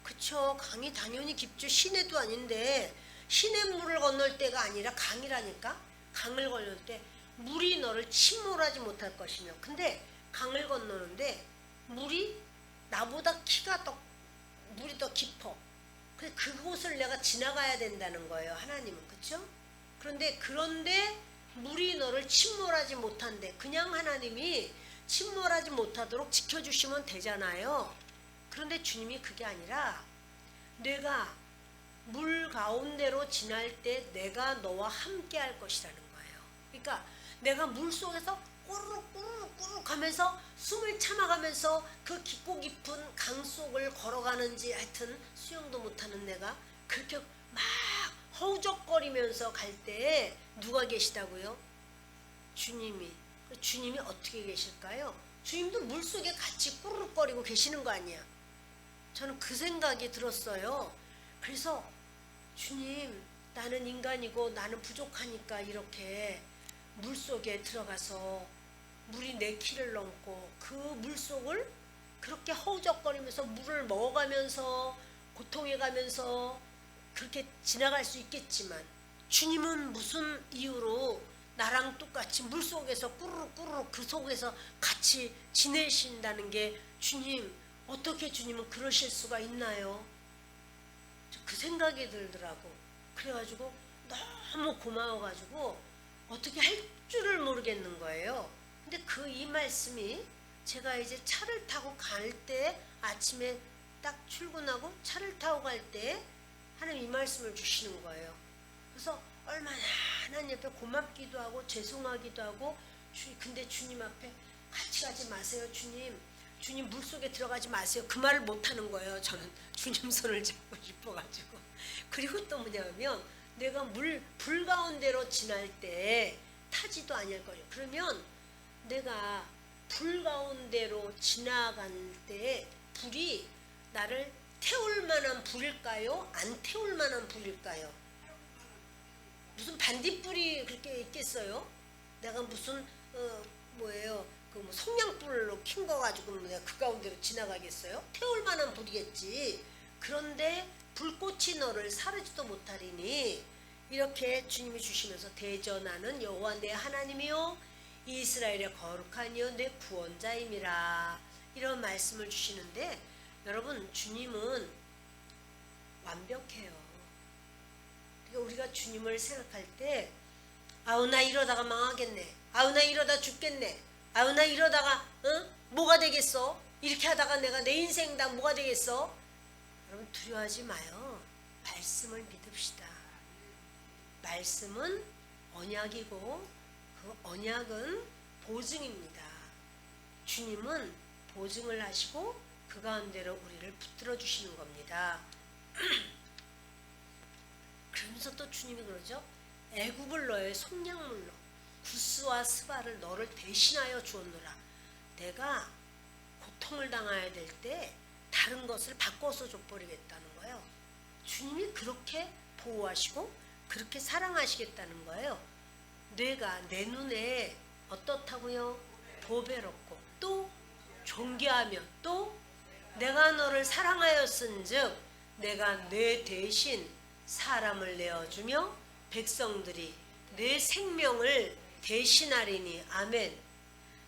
그쵸. 강이 당연히 깊죠. 시내도 아닌데 시냇물을 건널 때가 아니라 강이라니까. 강을 건널 때 물이 너를 침몰하지 못할 것이며. 근데 강을 건너는데 물이 나보다 물이 더 깊어. 그곳을 내가 지나가야 된다는 거예요. 하나님은. 그쵸? 그런데 물이 너를 침몰하지 못한대. 그냥 하나님이 침몰하지 못하도록 지켜주시면 되잖아요. 그런데 주님이 그게 아니라 내가 물 가운데로 지날 때 내가 너와 함께 할 것이라는 거예요. 그러니까 내가 물 속에서 꾸르륵 하면서 숨을 참아가면서 그 깊고 깊은 강 속을 걸어가는지 하여튼 수영도 못하는 내가 그렇게 막 허우적거리면서 갈 때에 누가 계시다고요? 주님이. 주님이 어떻게 계실까요? 주님도 물속에 같이 꾸르륵거리고 계시는 거 아니야. 저는 그 생각이 들었어요. 그래서 주님 나는 인간이고 나는 부족하니까 이렇게 물속에 들어가서 물이 내 키를 넘고 그 물속을 그렇게 허우적거리면서 물을 먹어가면서 고통해가면서 그렇게 지나갈 수 있겠지만 주님은 무슨 이유로 나랑 똑같이 물속에서 꾸르륵 그 속에서 같이 지내신다는 게 주님, 어떻게 주님은 그러실 수가 있나요? 그 생각이 들더라고. 그래가지고 너무 고마워가지고 어떻게 할 줄을 모르겠는 거예요. 근데 이 말씀이 제가 이제 차를 타고 갈 때, 아침에 딱 출근하고 차를 타고 갈 때 하나님 이 말씀을 주시는 거예요. 그래서 얼마나 하나님 옆에 고맙기도 하고 죄송하기도 하고, 근데 주님 앞에 같이 가지 마세요. 주님 물속에 들어가지 마세요. 그 말을 못하는 거예요. 저는 주님 손을 잡고 싶어가지고. 그리고 또 뭐냐면 내가 불 가운데로 지날 때 타지도 아니할 거예요. 그러면 내가 불 가운데로 지나간 때 불이 나를 태울 만한 불일까요? 안 태울 만한 불일까요? 무슨 반딧불이 그렇게 있겠어요? 내가 무슨 뭐예요? 그 성냥불로 킨 거 가지고 내가 그 가운데로 지나가겠어요? 태울 만한 불이겠지. 그런데 불꽃이 너를 사르지도 못하리니, 이렇게 주님이 주시면서 대전하는 여호와 내 하나님이요 이스라엘의 거룩한 이여 내 구원자임이라, 이런 말씀을 주시는데, 여러분 주님은 완벽해요. 그러니까 우리가 주님을 생각할 때 아우 나 이러다가 망하겠네, 아우 나 이러다 죽겠네, 아우 나 이러다가 뭐가 되겠어, 이렇게 하다가 내가 내 인생 다 뭐가 되겠어. 여러분 두려워하지 마요. 말씀을 믿읍시다. 말씀은 언약이고 그 언약은 보증입니다. 주님은 보증을 하시고 그 가운데로 우리를 붙들어 주시는 겁니다. 그러면서 또 주님이 그러죠. 애굽을 너의 속량물로 구스와 스바를 너를 대신하여 주었노라. 내가 고통을 당해야 될 때 다른 것을 바꿔서 줘버리겠다는 거예요. 주님이 그렇게 보호하시고 그렇게 사랑하시겠다는 거예요. 내가 내 눈에 어떻다고요? 보배롭고 또 존귀하며 또 내가 너를 사랑하였은즉 내가 내 대신 사람을 내어주며 백성들이 내 생명을 대신하리니. 아멘.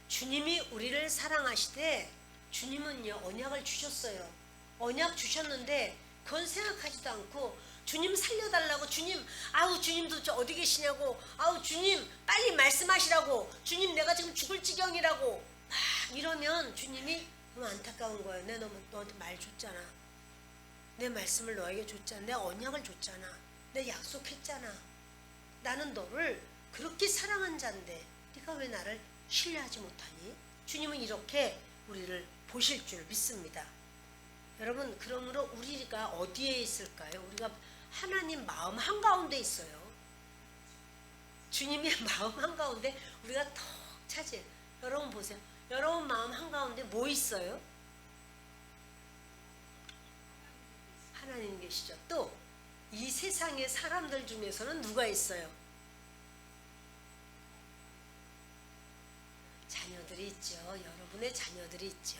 주님이 우리를 사랑하시되 주님은요 언약을 주셨어요. 언약 주셨는데 그건 생각하지도 않고 주님 살려달라고, 주님 아우 주님도 저 어디 계시냐고, 아우 주님 빨리 말씀하시라고, 주님 내가 지금 죽을 지경이라고 막 이러면 주님이 너무 안타까운 거예요. 내가 너한테 말 줬잖아. 내 말씀을 너에게 줬잖아. 내 언약을 줬잖아. 내 약속했잖아. 나는 너를 그렇게 사랑한 자인데 네가 왜 나를 신뢰하지 못하니? 주님은 이렇게 우리를 보실 줄 믿습니다. 여러분 그러므로 우리가 어디에 있을까요? 우리가 하나님 마음 한가운데 있어요. 주님의 마음 한가운데 우리가 턱 차지해요. 여러분 보세요. 여러분 마음 한가운데 뭐 있어요? 하나님 계시죠. 또 이 세상의 사람들 중에서는 누가 있어요? 자녀들이 있죠. 여러분의 자녀들이 있죠.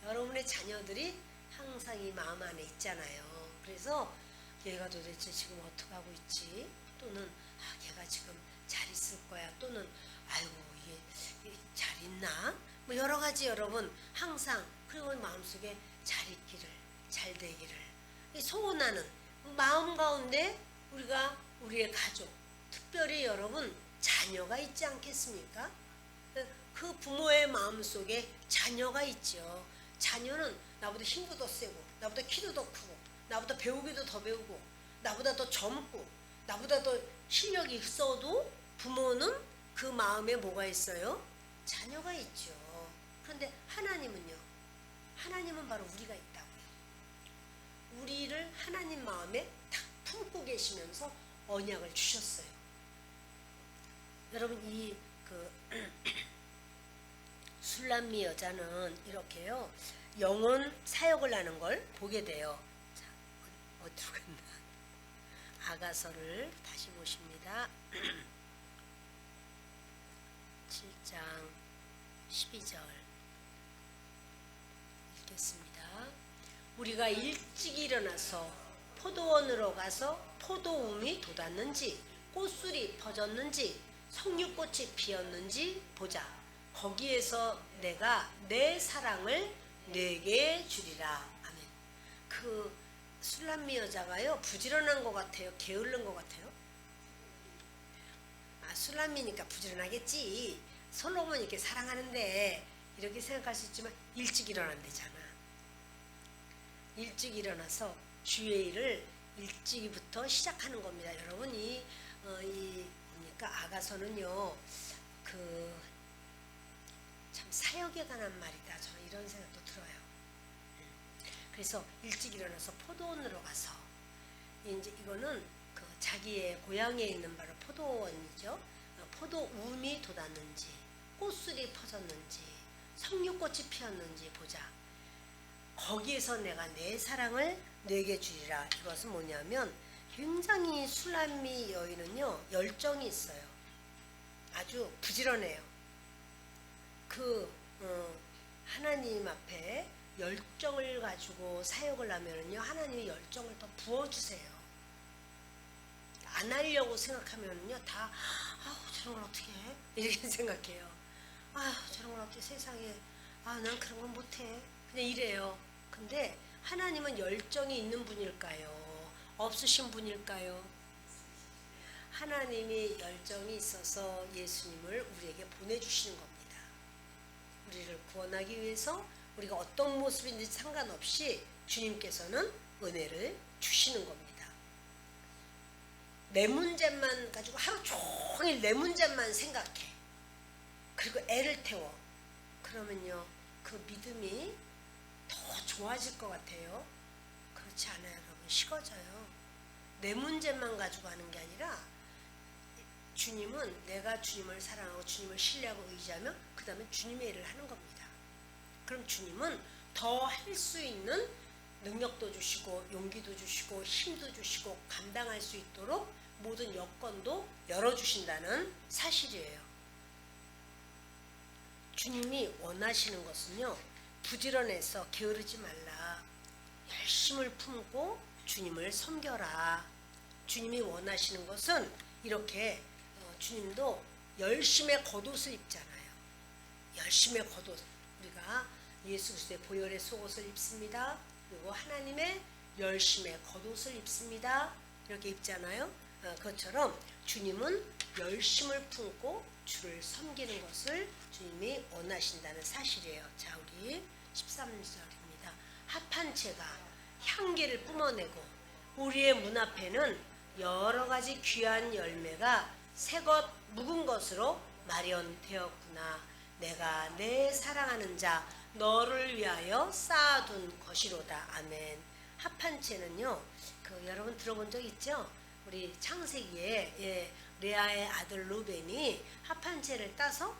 여러분의 자녀들이 항상 이 마음 안에 있잖아요. 그래서 얘가 도대체 지금 어떻게 하고 있지? 또는 걔가 지금 잘 있을 거야. 또는 아이고 이게 잘 있나? 뭐 여러 가지 여러분 항상, 그리고 마음속에 잘 있기를, 잘 되기를 소원하는 마음 가운데 우리가 우리의 가족, 특별히 여러분 자녀가 있지 않겠습니까? 그 부모의 마음속에 자녀가 있죠. 자녀는 나보다 힘도 더 세고 나보다 키도 더 크고 나보다 배우기도 더 배우고 나보다 더 젊고 나보다 더 실력이 있어도 부모는 그 마음에 뭐가 있어요? 자녀가 있죠. 그런데 하나님은요, 하나님은 바로 우리가 있다고요. 우리를 하나님 마음에 딱 품고 계시면서 언약을 주셨어요. 여러분 이 술람미 여자는 이렇게요 영혼 사역을 하는 걸 보게 돼요. 자, 어디로 갔나? 아가서를 다시 보십니다. 7장 12절 읽겠습니다. 우리가 일찍 일어나서 포도원으로 가서 포도움이 돋았는지 꽃술이 퍼졌는지 석류꽃이 피었는지 보자. 거기에서 내가 내 사랑을 내게 주리라. 아멘. 그 술람미 여자가요 부지런한 것 같아요, 게으른 것 같아요? 술람미니까 부지런하겠지. 솔로몬 이렇게 사랑하는데 이렇게 생각할 수 있지만 일찍 일어난대잖아. 일찍 일어나서 주의 일을 일찍부터 시작하는 겁니다. 여러분 이 뭡니까 아가서는요 참 사역에 관한 말이다. 저는 이런 생각도 들어요. 그래서 일찍 일어나서 포도원으로 가서 이제 이거는 그 자기의 고향에 있는 바로 포도원이죠. 포도움이 돋았는지 꽃술이 퍼졌는지 석류꽃이 피었는지 보자. 거기에서 내가 내 사랑을 내게 주리라. 이것은 뭐냐면 굉장히 술람미 여인은요 열정이 있어요. 아주 부지런해요. 하나님 앞에 열정을 가지고 사역을 하면은요 하나님이 열정을 더 부어주세요. 안 하려고 생각하면은요 다 저런 걸 어떻게 해? 이렇게 생각해요. 저런 걸 어떻게 세상에 난 그런 건 못해. 그냥 이래요. 근데 하나님은 열정이 있는 분일까요? 없으신 분일까요? 하나님이 열정이 있어서 예수님을 우리에게 보내주시는 겁니다. 우리를 구원하기 위해서 우리가 어떤 모습인지 상관없이 주님께서는 은혜를 주시는 겁니다. 내 문제만 가지고 하루 종일 내 문제만 생각해. 그리고 애를 태워. 그러면요 그 믿음이 더 좋아질 것 같아요. 그렇지 않아요, 여러분. 식어져요. 내 문제만 가지고 하는 게 아니라 주님은 내가 주님을 사랑하고 주님을 신뢰하고 의지하며 그 다음에 주님의 일을 하는 겁니다. 그럼 주님은 더 할 수 있는 능력도 주시고 용기도 주시고 힘도 주시고 감당할 수 있도록 모든 여건도 열어주신다는 사실이에요. 주님이 원하시는 것은요 부지런해서 게으르지 말라. 열심을 품고 주님을 섬겨라. 주님이 원하시는 것은 이렇게 주님도 열심의 겉옷을 입잖아요. 열심의 겉옷. 우리가 예수 그리스도의 보혈의 속옷을 입습니다. 그리고 하나님의 열심의 겉옷을 입습니다. 이렇게 입잖아요. 그것처럼 주님은 열심을 품고 주를 섬기는 것을 주님이 원하신다는 사실이에요. 자, 우리 13절입니다. 합한 채가 향기를 뿜어내고 우리의 문 앞에는 여러 가지 귀한 열매가 새것 묵은 것으로 마련되었구나. 내가 내 사랑하는 자 너를 위하여 쌓아둔 것이로다. 아멘. 합한 채는요 여러분 들어본 적 있죠? 우리 창세기에 레아의 아들 루벤이 합한 채를 따서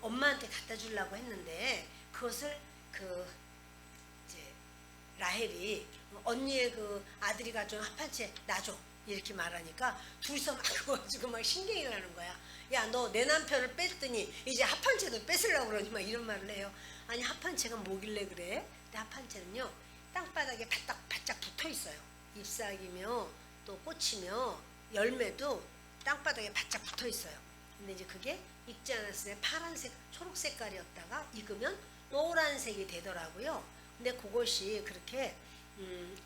엄마한테 갖다 주려고 했는데 그것을 이제 라헬이 언니의 아들이 가져온 합한 채 놔줘 이렇게 말하니까 둘이서 막 그거 가지고 막 신경이 나는 거야. 야, 너 내 남편을 뺐더니 이제 합한 채도 뺏으려고 그러니 막 이런 말을 해요. 아니 합한 채가 뭐길래 그래? 근데 합한 채는요 땅바닥에 바짝 붙어 있어요. 잎사귀며 또 꽃이며 열매도 땅바닥에 바짝 붙어 있어요. 근데 이제 그게 익지 않았을 때 파란색, 초록 색깔이었다가 익으면 노란색이 되더라고요. 근데 그것이 그렇게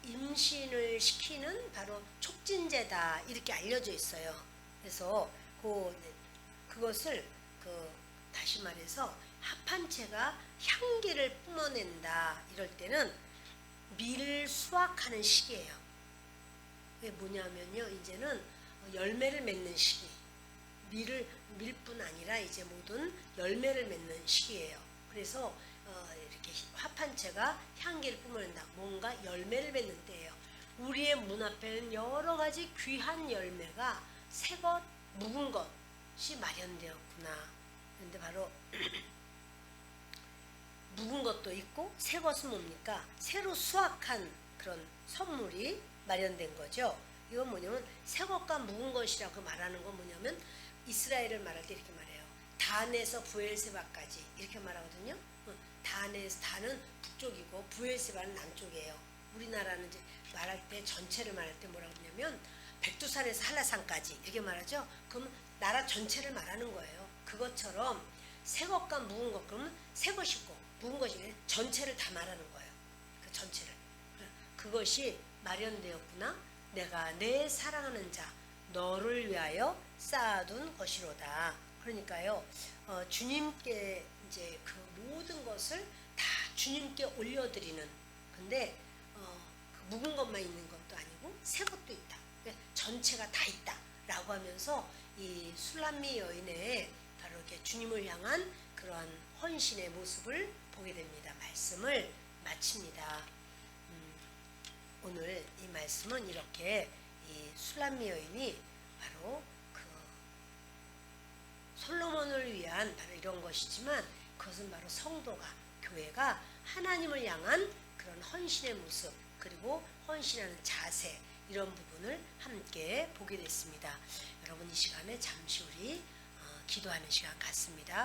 임신을 시키는 바로 촉진제다 이렇게 알려져 있어요. 그래서 그것을 다시 말해서 합한 채가 향기를 뿜어낸다 이럴 때는 밀을 수확하는 시기예요. 그게 뭐냐면요 이제는 열매를 맺는 시기. 밀뿐 아니라 이제 모든 열매를 맺는 시기예요. 그래서 이렇게 합한 채가 향기를 뿜어낸다. 뭔가 열매를 맺는 때예요. 우리의 문 앞에는 여러 가지 귀한 열매가 새것, 묵은 것이 마련되었구나. 그런데 바로 묵은 것도 있고 새 것은 뭡니까? 새로 수확한 그런 선물이 마련된 거죠. 이건 뭐냐면 새 것과 묵은 것이라고 말하는 건 뭐냐면 이스라엘을 말할 때 이렇게 말해요. 단에서 부엘세바까지 이렇게 말하거든요. 단은 북쪽이고 부엘세바는 남쪽이에요. 우리나라는 이제 말할 때 전체를 말할 때 뭐라고 하냐면 백두산에서 한라산까지 이렇게 말하죠. 그럼 나라 전체를 말하는 거예요. 그것처럼 새 것과 묵은 것 그러면 새 것이 있고 묵은 것이 전체를 다 말하는 거예요. 그 전체를. 그것이 마련되었구나. 내가 내 사랑하는 자 너를 위하여 쌓아둔 것이로다. 그러니까요. 주님께 이제 그 모든 것을 다 주님께 올려드리는. 근데 그 묵은 것만 있는 것도 아니고 새 것도 있다. 전체가 다 있다라고 하면서 이 술람미 여인의 바로 이렇게 주님을 향한 그러한 헌신의 모습을 보게 됩니다. 말씀을 마칩니다. 오늘 이 말씀은 이렇게 이 술람미 여인이 바로 그 솔로몬을 위한 바로 이런 것이지만 그것은 바로 성도가 교회가 하나님을 향한 그런 헌신의 모습 그리고 헌신하는 자세 이런 부분을 함께 보게 됐습니다. 여러분 이 시간에 잠시 우리 기도하는 시간 갖습니다.